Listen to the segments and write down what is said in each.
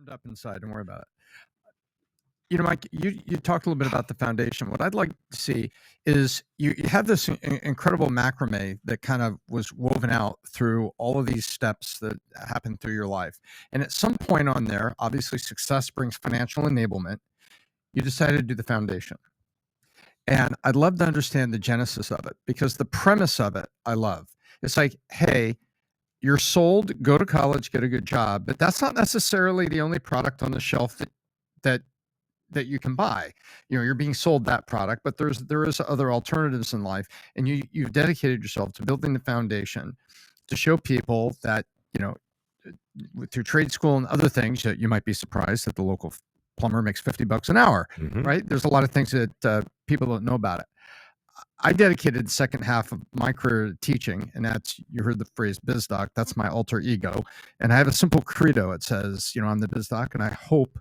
warmed up inside. Don't worry about it. Mike, you talked a little bit about the foundation. What I'd like to see is you have this incredible macrame that kind of was woven out through all of these steps that happened through your life. And at some point on there, obviously success brings financial enablement. You decided to do the foundation. And I'd love to understand the genesis of it, because the premise of it, I love. It's like, hey, you're sold, go to college, get a good job, but that's not necessarily the only product on the shelf that that you can buy. You're being sold that product, but there is other alternatives in life, and you've dedicated yourself to building the foundation to show people that, through trade school and other things, that you might be surprised that the local plumber makes $50 an hour, right? There's a lot of things that people don't know about it. I dedicated the second half of my career to teaching, and that's, you heard the phrase biz doc, that's my alter ego. And I have a simple credo. It says, I'm the biz doc, and I hope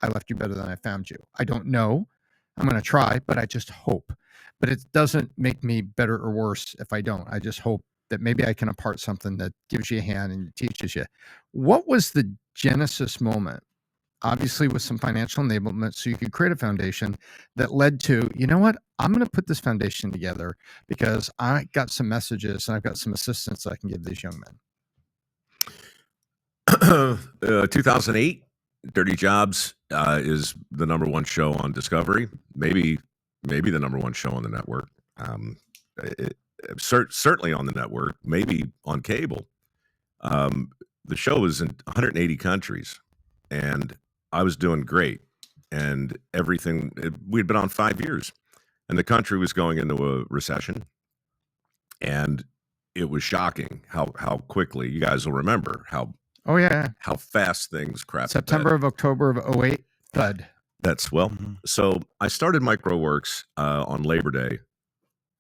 I left you better than I found you. I don't know. I'm going to try, but I just hope. But it doesn't make me better or worse if I don't. I just hope that maybe I can impart something that gives you a hand and teaches you. What was the genesis moment? Obviously with some financial enablement so you could create a foundation that led to, you know what, I'm going to put this foundation together because I got some messages and I've got some assistance I can give these young men. 2008, Dirty Jobs is the #1 show on Discovery, maybe the #1 show on the network. Certainly on the network, maybe on cable. The show was in 180 countries, and I was doing great. And we'd been on 5 years, and the country was going into a recession. And it was shocking how quickly, you guys will remember how fast things crapped. September of October of 2008, thud. So I started MicroWorks on Labor Day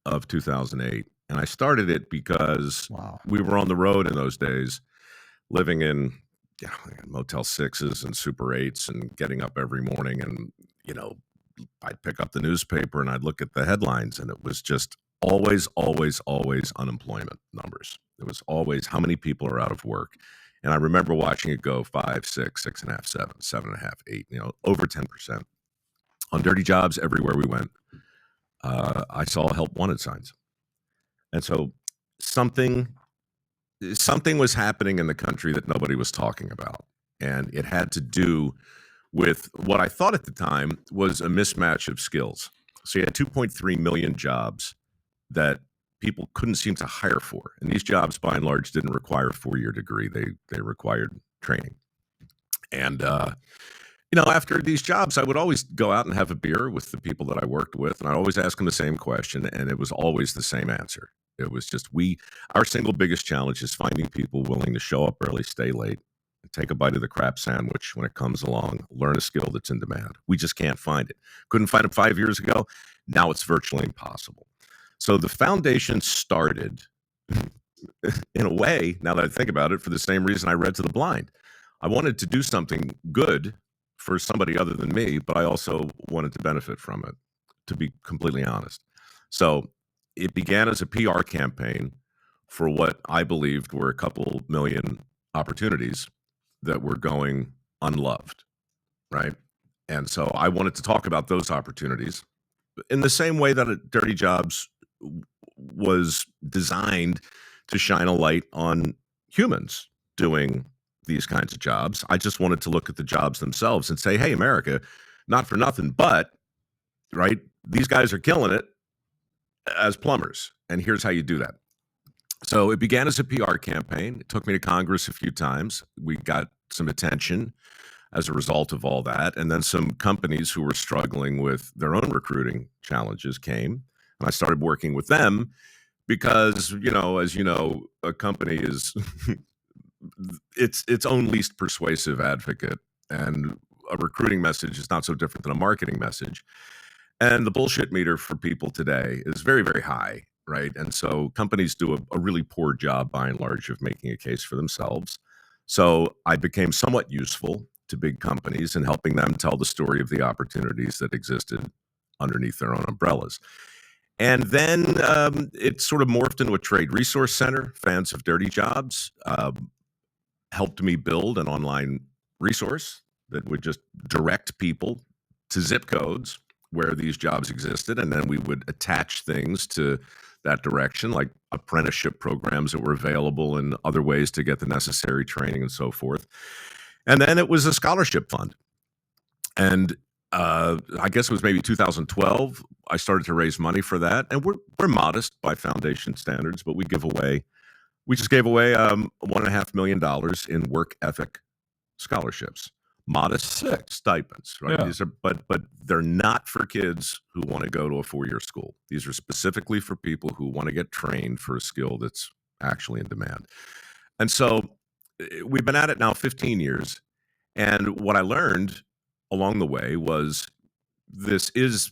of 2008. And I started it because we were on the road in those days, living in Motel 6s and Super 8s and getting up every morning. And, I'd pick up the newspaper and I'd look at the headlines, and it was just always unemployment numbers. It was always how many people are out of work. And I remember watching it go 5, 6, 6.5, 7, 7.5, 8, over 10%. On Dirty Jobs, everywhere we went, I saw help wanted signs. And so something was happening in the country that nobody was talking about. And it had to do with what I thought at the time was a mismatch of skills. So you had 2.3 million jobs that people couldn't seem to hire for. And these jobs, by and large, didn't require a 4-year degree. They required training. And, after these jobs, I would always go out and have a beer with the people that I worked with. And I'd always ask them the same question. And it was always the same answer. It was just, our single biggest challenge is finding people willing to show up early, stay late, take a bite of the crap sandwich when it comes along, learn a skill that's in demand. We just can't find it. Couldn't find it 5 years ago. Now it's virtually impossible. So the foundation started, in a way, now that I think about it, for the same reason I read to the blind. I wanted to do something good for somebody other than me, but I also wanted to benefit from it, to be completely honest. So it began as a PR campaign for what I believed were a couple million opportunities that were going unloved, right? And so I wanted to talk about those opportunities in the same way that Dirty Jobs was designed to shine a light on humans doing these kinds of jobs. I just wanted to look at the jobs themselves and say, hey, America, not for nothing, but, right, these guys are killing it as plumbers, and here's how you do that. So it began as a PR campaign. It took me to Congress a few times. We got some attention as a result of all that. And then some companies who were struggling with their own recruiting challenges came, and I started working with them because, as you know, a company is its own least persuasive advocate, and a recruiting message is not so different than a marketing message. And the bullshit meter for people today is very, very high, right? And so companies do a really poor job, by and large, of making a case for themselves. So I became somewhat useful to big companies in helping them tell the story of the opportunities that existed underneath their own umbrellas. And then it sort of morphed into a trade resource center. Fans of Dirty Jobs helped me build an online resource that would just direct people to zip codes where these jobs existed, and then we would attach things to that direction, like apprenticeship programs that were available and other ways to get the necessary training and so forth. And then it was a scholarship fund. And I guess it was maybe 2012, I started to raise money for that. And we're modest by foundation standards, but we just gave away $1.5 million in work ethic scholarships. Modest stipends, right? Yeah. These are, but they're not for kids who want to go to a 4-year school. These are specifically for people who want to get trained for a skill that's actually in demand. And so we've been at it now 15 years. And what I learned along the way was this is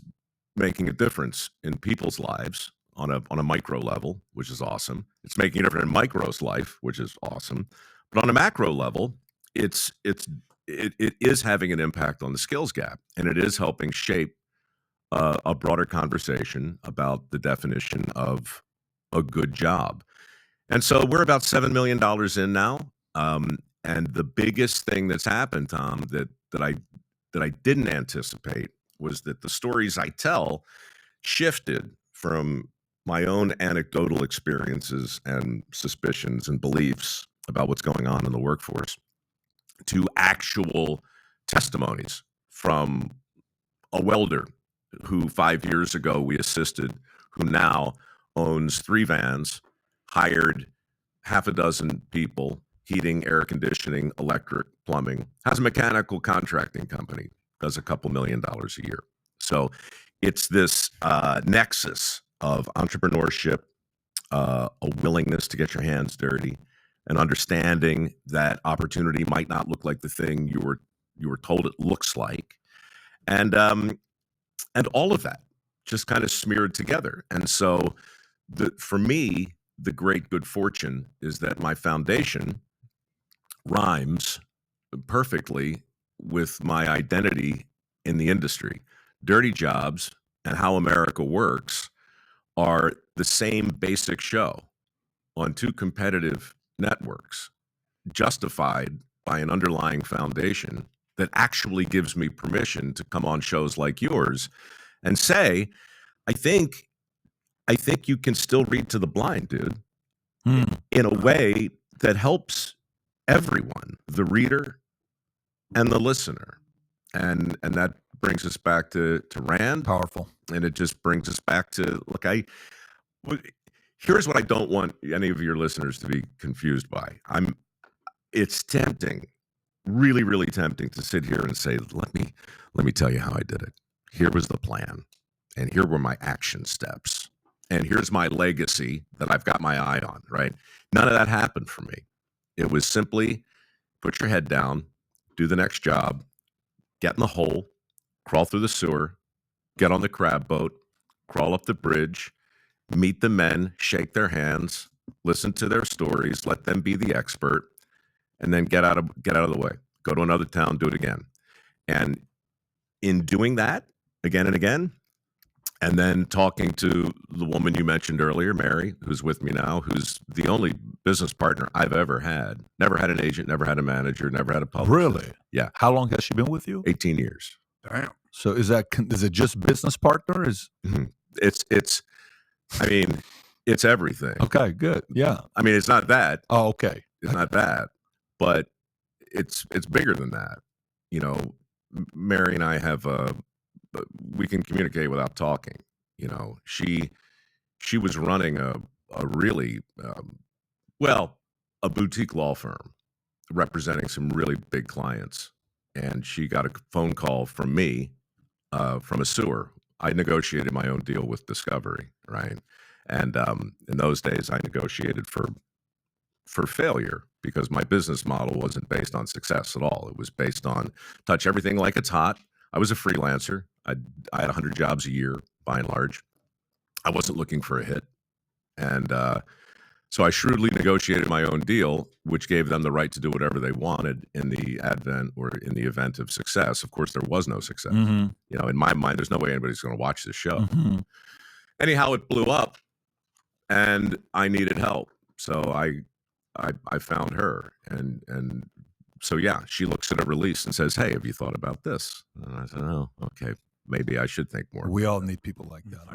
making a difference in people's lives on a micro level, which is awesome. It's making a difference in micro's life, which is awesome. But on a macro level, it is having an impact on the skills gap, and it is helping shape a broader conversation about the definition of a good job. And so we're about $7 million in now. And the biggest thing that's happened, Tom, that I didn't anticipate was that the stories I tell shifted from my own anecdotal experiences and suspicions and beliefs about what's going on in the workforce to actual testimonies from a welder who 5 years ago we assisted, who now owns 3 vans, hired half a dozen people, heating, air conditioning, electric, plumbing, has a mechanical contracting company, does a couple $1 million a year. So it's this nexus of entrepreneurship, a willingness to get your hands dirty, and understanding that opportunity might not look like the thing you were told it looks like, and all of that just kind of smeared together. And so, for me, the great good fortune is that my foundation rhymes perfectly with my identity in the industry. Dirty Jobs and How America Works are the same basic show on 2 competitive networks, justified by an underlying foundation that actually gives me permission to come on shows like yours and say, I think you can still read to the blind, dude, in a way that helps everyone, the reader and the listener. And that brings us back to Rand. Powerful. And it just brings us back to, look, here's what I don't want any of your listeners to be confused by. It's tempting, really, really tempting to sit here and say, let me tell you how I did it. Here was the plan, and here were my action steps, and here's my legacy that I've got my eye on, right? None of that happened for me. It was simply put your head down, do the next job, get in the hole, crawl through the sewer, get on the crab boat, crawl up the bridge, meet the men, shake their hands, listen to their stories, let them be the expert, and then get out of the way. Go to another town, do it again. And in doing that again and again, and then talking to the woman you mentioned earlier, Mary, who's with me now, who's the only business partner I've ever had. Never had an agent, never had a manager, never had a publisher. Really? Yeah. How long has she been with you? 18 years. Damn. So is it just business partner? It's I mean, it's everything. Okay, good. Yeah. I mean, it's not that. Oh, okay. It's not that, but it's bigger than that. You know, Mary and I have we can communicate without talking. You know, she was running a really a boutique law firm representing some really big clients, and she got a phone call from me from a sewer. I negotiated my own deal with Discovery, right? And in those days, I negotiated for failure because my business model wasn't based on success at all. It was based on touch everything like it's hot. I was a freelancer. I had 100 jobs a year, by and large. I wasn't looking for a hit. And so I shrewdly negotiated my own deal, which gave them the right to do whatever they wanted in the event of success. Of course, there was no success. Mm-hmm. You know, in my mind, there's no way anybody's going to watch this show. Mm-hmm. Anyhow, it blew up, and I needed help. So I found her, and So yeah, she looks at a release and says, "Hey, have you thought about this?" And I said, "Oh, okay, maybe I should think more." We all need people like that.